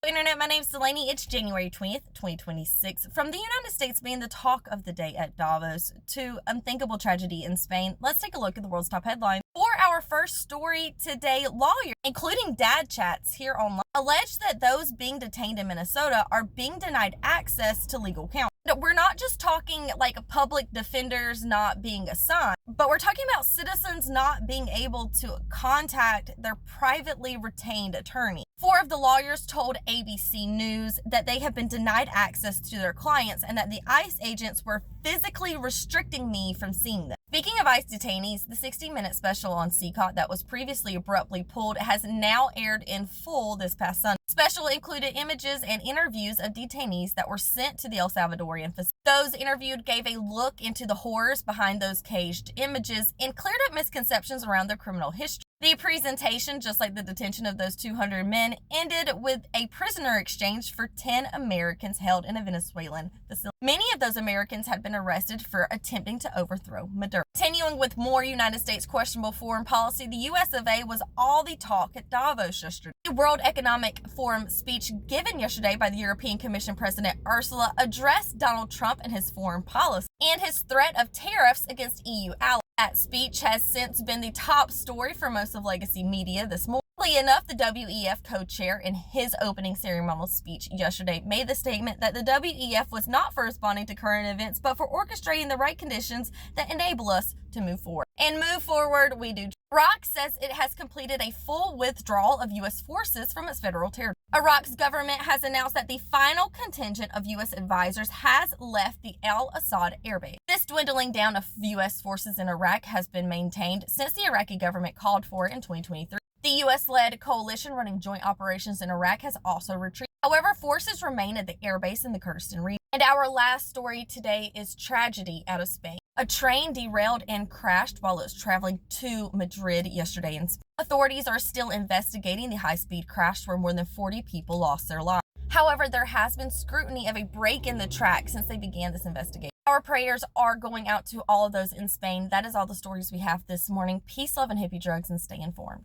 Internet, my name's Delaney. It's January 20th, 2026. From the United States being the talk of the day at Davos to unthinkable tragedy in Spain, let's take a look at the world's top headlines. For our first story today, lawyers, including dad chats here online, allege that those being detained in Minnesota are being denied access to legal counsel. We're not just talking like public defenders not being assigned, but we're talking about citizens not being able to contact their privately retained attorney. Four of the lawyers told ABC News that they have been denied access to their clients and that the ICE agents were physically restricting me from seeing them. Speaking of ICE detainees, the 60-minute special on CCOT that was previously abruptly pulled has now aired in full this past Sunday. The special included images and interviews of detainees that were sent to the El Salvadorian facility. Those interviewed gave a look into the horrors behind those caged images and cleared up misconceptions around their criminal history. The presentation, just like the detention of those 200 men, ended with a prisoner exchange for 10 Americans held in a Venezuelan facility. Many of those Americans had been arrested for attempting to overthrow Maduro. Continuing with more United States questionable foreign policy, the US of A was all the talk at Davos yesterday. The World Economic Forum speech given yesterday by the European Commission President Ursula addressed Donald Trump and his foreign policy and his threat of tariffs against EU allies. That speech has since been the top story for most of legacy media this morning. Oddly enough, the WEF co-chair in his opening ceremonial speech yesterday made the statement that the WEF was not for responding to current events, but for orchestrating the right conditions that enable us to move forward. And move forward we do. Iraq says it has completed a full withdrawal of U.S. forces from its federal territory. Iraq's government has announced that the final contingent of U.S. advisors has left the Al-Assad airbase. This dwindling down of U.S. forces in Iraq has been maintained since the Iraqi government called for it in 2023. The U.S.-led coalition running joint operations in Iraq has also retreated. However, forces remain at the airbase in the Kurdistan region. And our last story today is tragedy out of Spain. A train derailed and crashed while it was traveling to Madrid yesterday in Spain. Authorities are still investigating the high-speed crash where more than 40 people lost their lives. However, there has been scrutiny of a break in the track since they began this investigation. Our prayers are going out to all of those in Spain. That is all the stories we have this morning. Peace, love, and hippie drugs, and stay informed.